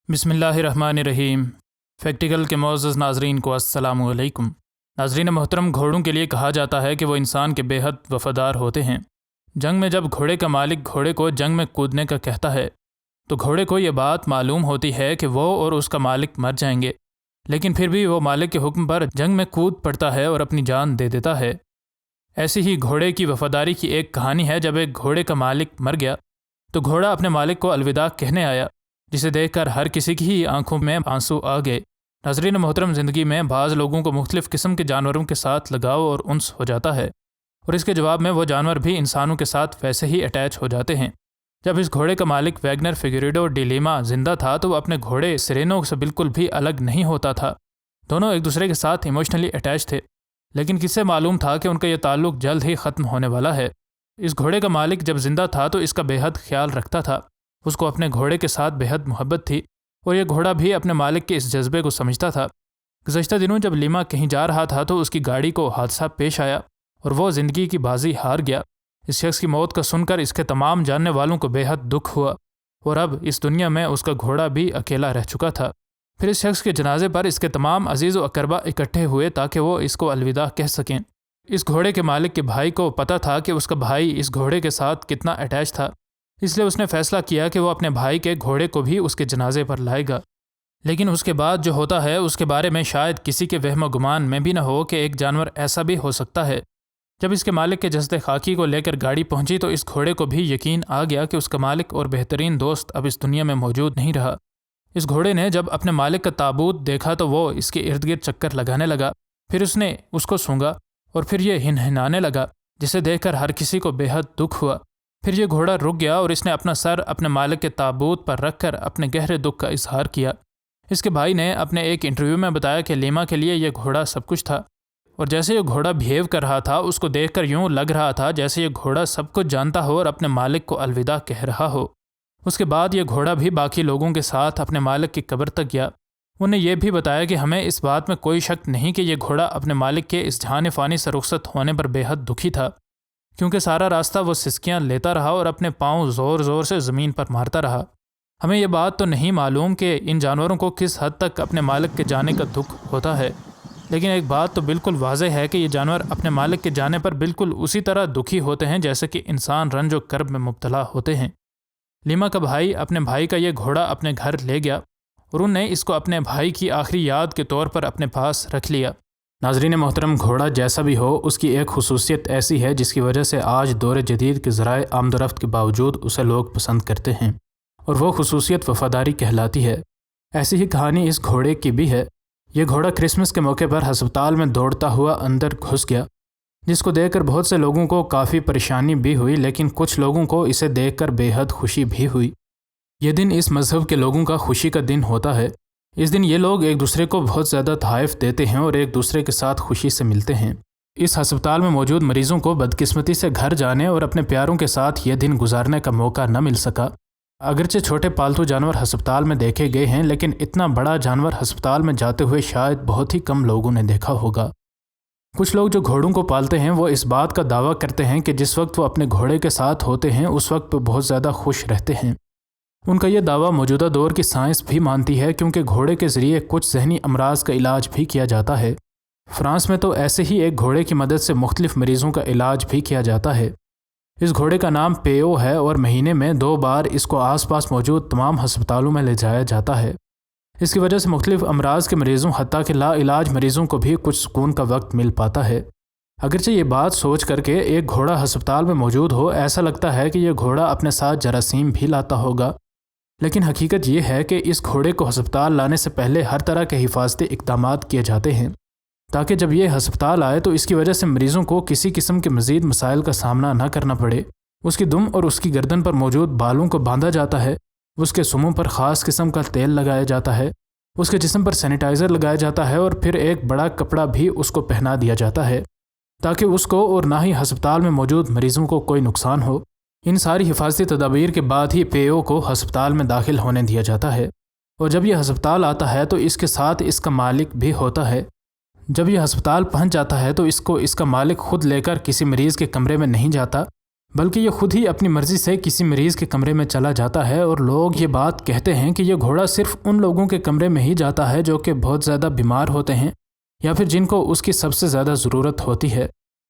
بسم اللہ الرحمن الرحیم۔ فیکٹیکل کے معزز ناظرین کو السلام علیکم۔ ناظرین محترم، گھوڑوں کے لیے کہا جاتا ہے کہ وہ انسان کے بے حد وفادار ہوتے ہیں۔ جنگ میں جب گھوڑے کا مالک گھوڑے کو جنگ میں کودنے کا کہتا ہے تو گھوڑے کو یہ بات معلوم ہوتی ہے کہ وہ اور اس کا مالک مر جائیں گے، لیکن پھر بھی وہ مالک کے حکم پر جنگ میں کود پڑتا ہے اور اپنی جان دے دیتا ہے۔ ایسی ہی گھوڑے کی وفاداری کی ایک کہانی ہے۔ جب ایک گھوڑے کا مالک مر گیا تو گھوڑا اپنے مالک کو الوداع کہنے آیا، جسے دیکھ کر ہر کسی کی ہی آنکھوں میں آنسو آ گئے۔ ناظرین محترم، زندگی میں بعض لوگوں کو مختلف قسم کے جانوروں کے ساتھ لگاؤ اور انس ہو جاتا ہے، اور اس کے جواب میں وہ جانور بھی انسانوں کے ساتھ ویسے ہی اٹیچ ہو جاتے ہیں۔ جب اس گھوڑے کا مالک ویگنر فیگوریڈو ڈی لیما زندہ تھا تو وہ اپنے گھوڑے سرینو سے بالکل بھی الگ نہیں ہوتا تھا۔ دونوں ایک دوسرے کے ساتھ ایموشنلی اٹیچ تھے، لیکن کس سے معلوم تھا کہ ان کا یہ تعلق جلد ہی ختم ہونے والا ہے۔ اس گھوڑے کا مالک جب زندہ تھا تو اس کا بے حد خیال رکھتا تھا، اس کو اپنے گھوڑے کے ساتھ بے حد محبت تھی، اور یہ گھوڑا بھی اپنے مالک کے اس جذبے کو سمجھتا تھا۔ گزشتہ دنوں جب لیما کہیں جا رہا تھا تو اس کی گاڑی کو حادثہ پیش آیا اور وہ زندگی کی بازی ہار گیا۔ اس شخص کی موت کا سن کر اس کے تمام جاننے والوں کو بے حد دکھ ہوا، اور اب اس دنیا میں اس کا گھوڑا بھی اکیلا رہ چکا تھا۔ پھر اس شخص کے جنازے پر اس کے تمام عزیز و اقربا اکٹھے ہوئے تاکہ وہ اس کو الوداع کہہ سکیں۔ اس گھوڑے کے مالک کے بھائی کو پتہ تھا کہ اس کا بھائی اس گھوڑے کے ساتھ کتنا اٹیچ تھا، اس لیے اس نے فیصلہ کیا کہ وہ اپنے بھائی کے گھوڑے کو بھی اس کے جنازے پر لائے گا۔ لیکن اس کے بعد جو ہوتا ہے اس کے بارے میں شاید کسی کے وہم و گمان میں بھی نہ ہو کہ ایک جانور ایسا بھی ہو سکتا ہے۔ جب اس کے مالک کے جسد خاکی کو لے کر گاڑی پہنچی تو اس گھوڑے کو بھی یقین آ گیا کہ اس کا مالک اور بہترین دوست اب اس دنیا میں موجود نہیں رہا۔ اس گھوڑے نے جب اپنے مالک کا تابوت دیکھا تو وہ اس کے ارد گرد چکر لگانے لگا، پھر اس نے اس کو سونگا اور پھر یہ ہنہنانے لگا، جسے دیکھ کر ہر کسی کو بے حد دکھ ہوا۔ پھر یہ گھوڑا رک گیا اور اس نے اپنا سر اپنے مالک کے تابوت پر رکھ کر اپنے گہرے دکھ کا اظہار کیا۔ اس کے بھائی نے اپنے ایک انٹرویو میں بتایا کہ لیما کے لیے یہ گھوڑا سب کچھ تھا، اور جیسے یہ گھوڑا بہیو کر رہا تھا اس کو دیکھ کر یوں لگ رہا تھا جیسے یہ گھوڑا سب کچھ جانتا ہو اور اپنے مالک کو الوداع کہہ رہا ہو۔ اس کے بعد یہ گھوڑا بھی باقی لوگوں کے ساتھ اپنے مالک کی قبر تک گیا۔ انہوں نے یہ بھی بتایا کہ ہمیں اس بات میں کوئی شک نہیں کہ یہ گھوڑا اپنے مالک کے اس جہان فانی سے رخصت ہونے پر بے حد دکھی تھا، کیونکہ سارا راستہ وہ سسکیاں لیتا رہا اور اپنے پاؤں زور زور سے زمین پر مارتا رہا۔ ہمیں یہ بات تو نہیں معلوم کہ ان جانوروں کو کس حد تک اپنے مالک کے جانے کا دکھ ہوتا ہے، لیکن ایک بات تو بالکل واضح ہے کہ یہ جانور اپنے مالک کے جانے پر بالکل اسی طرح دکھی ہوتے ہیں جیسے کہ انسان رنج و کرب میں مبتلا ہوتے ہیں۔ لیما کا بھائی اپنے بھائی کا یہ گھوڑا اپنے گھر لے گیا اور انہوں نے اس کو اپنے بھائی کی آخری یاد کے طور پر اپنے پاس رکھ لیا۔ ناظرین محترم، گھوڑا جیسا بھی ہو اس کی ایک خصوصیت ایسی ہے جس کی وجہ سے آج دور جدید کے ذرائع آمد و رفت کے باوجود اسے لوگ پسند کرتے ہیں، اور وہ خصوصیت وفاداری کہلاتی ہے۔ ایسی ہی کہانی اس گھوڑے کی بھی ہے۔ یہ گھوڑا کرسمس کے موقع پر ہسپتال میں دوڑتا ہوا اندر گھس گیا، جس کو دیکھ کر بہت سے لوگوں کو کافی پریشانی بھی ہوئی، لیکن کچھ لوگوں کو اسے دیکھ کر بے حد خوشی بھی ہوئی۔ یہ دن اس مذہب کے لوگوں کا خوشی کا دن ہوتا ہے۔ اس دن یہ لوگ ایک دوسرے کو بہت زیادہ تحائف دیتے ہیں اور ایک دوسرے کے ساتھ خوشی سے ملتے ہیں۔ اس ہسپتال میں موجود مریضوں کو بدقسمتی سے گھر جانے اور اپنے پیاروں کے ساتھ یہ دن گزارنے کا موقع نہ مل سکا۔ اگرچہ چھوٹے پالتو جانور ہسپتال میں دیکھے گئے ہیں، لیکن اتنا بڑا جانور ہسپتال میں جاتے ہوئے شاید بہت ہی کم لوگوں نے دیکھا ہوگا۔ کچھ لوگ جو گھوڑوں کو پالتے ہیں وہ اس بات کا دعویٰ کرتے ہیں کہ جس وقت وہ اپنے گھوڑے کے ساتھ ہوتے ہیں اس وقت وہ بہت زیادہ خوش رہتے ہیں۔ ان کا یہ دعویٰ موجودہ دور کی سائنس بھی مانتی ہے، کیونکہ گھوڑے کے ذریعے کچھ ذہنی امراض کا علاج بھی کیا جاتا ہے۔ فرانس میں تو ایسے ہی ایک گھوڑے کی مدد سے مختلف مریضوں کا علاج بھی کیا جاتا ہے۔ اس گھوڑے کا نام پیو ہے اور مہینے میں 2 بار اس کو آس پاس موجود تمام ہسپتالوں میں لے جایا جاتا ہے۔ اس کی وجہ سے مختلف امراض کے مریضوں حتیٰ کہ لا علاج مریضوں کو بھی کچھ سکون کا وقت مل پاتا ہے۔ اگرچہ یہ بات سوچ کر کے ایک گھوڑا ہسپتال میں موجود ہو ایسا لگتا ہے کہ یہ گھوڑا اپنے ساتھ جراثیم بھی لاتا ہوگا، لیکن حقیقت یہ ہے کہ اس گھوڑے کو ہسپتال لانے سے پہلے ہر طرح کے حفاظتی اقدامات کیے جاتے ہیں، تاکہ جب یہ ہسپتال آئے تو اس کی وجہ سے مریضوں کو کسی قسم کے مزید مسائل کا سامنا نہ کرنا پڑے۔ اس کی دم اور اس کی گردن پر موجود بالوں کو باندھا جاتا ہے، اس کے سموں پر خاص قسم کا تیل لگایا جاتا ہے، اس کے جسم پر سینیٹائزر لگایا جاتا ہے، اور پھر ایک بڑا کپڑا بھی اس کو پہنا دیا جاتا ہے تاکہ اس کو اور نہ ہی ہسپتال میں موجود مریضوں کو کوئی نقصان ہو۔ ان ساری حفاظتی تدابیر کے بعد ہی پیو کو ہسپتال میں داخل ہونے دیا جاتا ہے، اور جب یہ ہسپتال آتا ہے تو اس کے ساتھ اس کا مالک بھی ہوتا ہے۔ جب یہ ہسپتال پہنچ جاتا ہے تو اس کا مالک خود لے کر کسی مریض کے کمرے میں نہیں جاتا، بلکہ یہ خود ہی اپنی مرضی سے کسی مریض کے کمرے میں چلا جاتا ہے، اور لوگ یہ بات کہتے ہیں کہ یہ گھوڑا صرف ان لوگوں کے کمرے میں ہی جاتا ہے جو کہ بہت زیادہ بیمار ہوتے ہیں یا پھر جن کو اس کی سب سے زیادہ ضرورت ہوتی ہے۔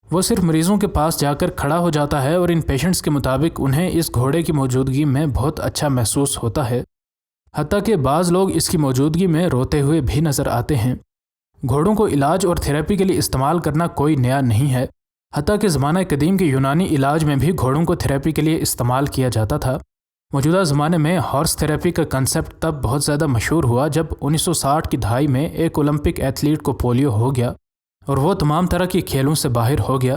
وہ صرف مریضوں کے پاس جا کر کھڑا ہو جاتا ہے، اور ان پیشنٹس کے مطابق انہیں اس گھوڑے کی موجودگی میں بہت اچھا محسوس ہوتا ہے، حتیٰ کہ بعض لوگ اس کی موجودگی میں روتے ہوئے بھی نظر آتے ہیں۔ گھوڑوں کو علاج اور تھراپی کے لیے استعمال کرنا کوئی نیا نہیں ہے، حتیٰ کہ زمانہ قدیم کے یونانی علاج میں بھی گھوڑوں کو تھراپی کے لیے استعمال کیا جاتا تھا۔ موجودہ زمانے میں ہارس تھراپی کا کنسیپٹ تب بہت زیادہ مشہور ہوا جب 1960 کی دہائی میں ایک اولمپک ایتھلیٹ کو پولیو ہو گیا اور وہ تمام طرح کی کھیلوں سے باہر ہو گیا۔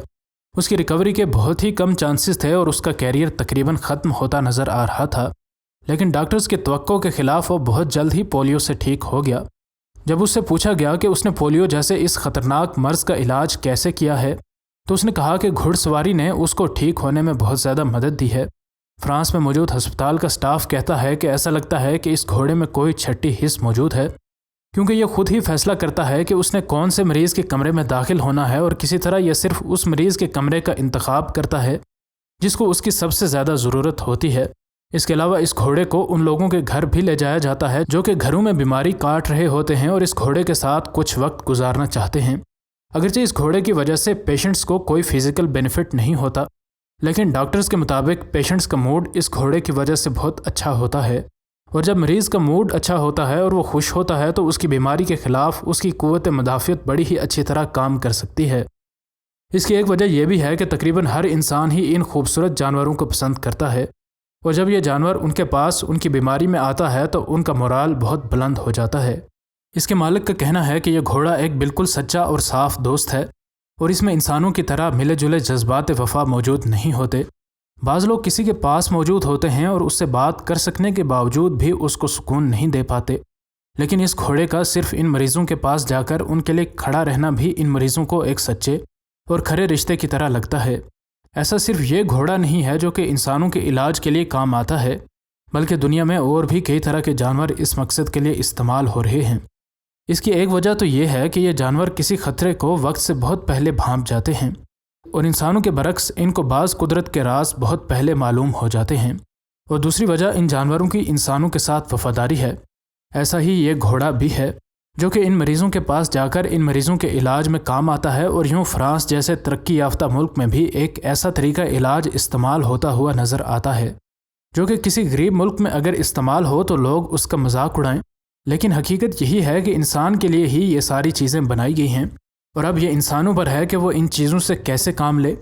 اس کی ریکوری کے بہت ہی کم چانسز تھے اور اس کا کیریئر تقریباً ختم ہوتا نظر آ رہا تھا، لیکن ڈاکٹرز کے توقع کے خلاف وہ بہت جلد ہی پولیو سے ٹھیک ہو گیا۔ جب اس سے پوچھا گیا کہ اس نے پولیو جیسے اس خطرناک مرض کا علاج کیسے کیا ہے تو اس نے کہا کہ گھڑ سواری نے اس کو ٹھیک ہونے میں بہت زیادہ مدد دی ہے۔ فرانس میں موجود ہسپتال کا سٹاف کہتا ہے کہ ایسا لگتا ہے کہ اس گھوڑے میں کوئی چھٹی حص موجود ہے، کیونکہ یہ خود ہی فیصلہ کرتا ہے کہ اس نے کون سے مریض کے کمرے میں داخل ہونا ہے، اور کسی طرح یہ صرف اس مریض کے کمرے کا انتخاب کرتا ہے جس کو اس کی سب سے زیادہ ضرورت ہوتی ہے۔ اس کے علاوہ اس گھوڑے کو ان لوگوں کے گھر بھی لے جایا جاتا ہے جو کہ گھروں میں بیماری کاٹ رہے ہوتے ہیں اور اس گھوڑے کے ساتھ کچھ وقت گزارنا چاہتے ہیں۔ اگرچہ اس گھوڑے کی وجہ سے پیشنٹس کو کوئی فزیکل بینیفٹ نہیں ہوتا، لیکن ڈاکٹرز کے مطابق پیشنٹس کا موڈ اس گھوڑے کی وجہ سے بہت اچھا ہوتا ہے، اور جب مریض کا موڈ اچھا ہوتا ہے اور وہ خوش ہوتا ہے تو اس کی بیماری کے خلاف اس کی قوت مدافعت بڑی ہی اچھی طرح کام کر سکتی ہے۔ اس کی ایک وجہ یہ بھی ہے کہ تقریباً ہر انسان ہی ان خوبصورت جانوروں کو پسند کرتا ہے، اور جب یہ جانور ان کے پاس ان کی بیماری میں آتا ہے تو ان کا مورال بہت بلند ہو جاتا ہے۔ اس کے مالک کا کہنا ہے کہ یہ گھوڑا ایک بالکل سچا اور صاف دوست ہے، اور اس میں انسانوں کی طرح ملے جلے جذبات وفا موجود نہیں ہوتے۔ بعض لوگ کسی کے پاس موجود ہوتے ہیں اور اس سے بات کر سکنے کے باوجود بھی اس کو سکون نہیں دے پاتے، لیکن اس گھوڑے کا صرف ان مریضوں کے پاس جا کر ان کے لیے کھڑا رہنا بھی ان مریضوں کو ایک سچے اور کھرے رشتے کی طرح لگتا ہے۔ ایسا صرف یہ گھوڑا نہیں ہے جو کہ انسانوں کے علاج کے لیے کام آتا ہے، بلکہ دنیا میں اور بھی کئی طرح کے جانور اس مقصد کے لیے استعمال ہو رہے ہیں۔ اس کی ایک وجہ تو یہ ہے کہ یہ جانور کسی خطرے کو وقت سے بہت پہلے بھانپ جاتے ہیں، اور انسانوں کے برعکس ان کو بعض قدرت کے راز بہت پہلے معلوم ہو جاتے ہیں، اور دوسری وجہ ان جانوروں کی انسانوں کے ساتھ وفاداری ہے۔ ایسا ہی یہ گھوڑا بھی ہے جو کہ ان مریضوں کے پاس جا کر ان مریضوں کے علاج میں کام آتا ہے، اور یوں فرانس جیسے ترقی یافتہ ملک میں بھی ایک ایسا طریقہ علاج استعمال ہوتا ہوا نظر آتا ہے جو کہ کسی غریب ملک میں اگر استعمال ہو تو لوگ اس کا مذاق اڑائیں، لیکن حقیقت یہی ہے کہ انسان کے لیے ہی یہ ساری چیزیں بنائی گئی ہیں، اور اب یہ انسانوں پر ہے کہ وہ ان چیزوں سے کیسے کام لے۔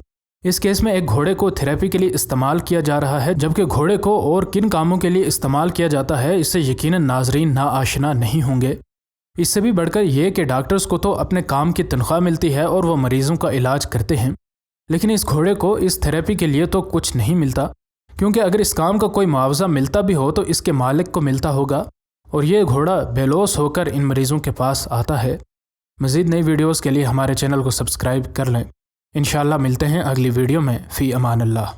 اس کیس میں ایک گھوڑے کو تھراپی کے لیے استعمال کیا جا رہا ہے، جبکہ گھوڑے کو اور کن کاموں کے لیے استعمال کیا جاتا ہے اس سے یقیناً ناظرین ناآشنا نہیں ہوں گے۔ اس سے بھی بڑھ کر یہ کہ ڈاکٹرز کو تو اپنے کام کی تنخواہ ملتی ہے اور وہ مریضوں کا علاج کرتے ہیں، لیکن اس گھوڑے کو اس تھراپی کے لیے تو کچھ نہیں ملتا، کیونکہ اگر اس کام کا کوئی معاوضہ ملتا بھی ہو تو اس کے مالک کو ملتا ہوگا، اور یہ گھوڑا بے لوث ہو کر ان مریضوں کے پاس آتا ہے۔ مزید نئی ویڈیوز کے لیے ہمارے چینل کو سبسکرائب کر لیں۔ انشاءاللہ ملتے ہیں اگلی ویڈیو میں۔ فی امان اللہ۔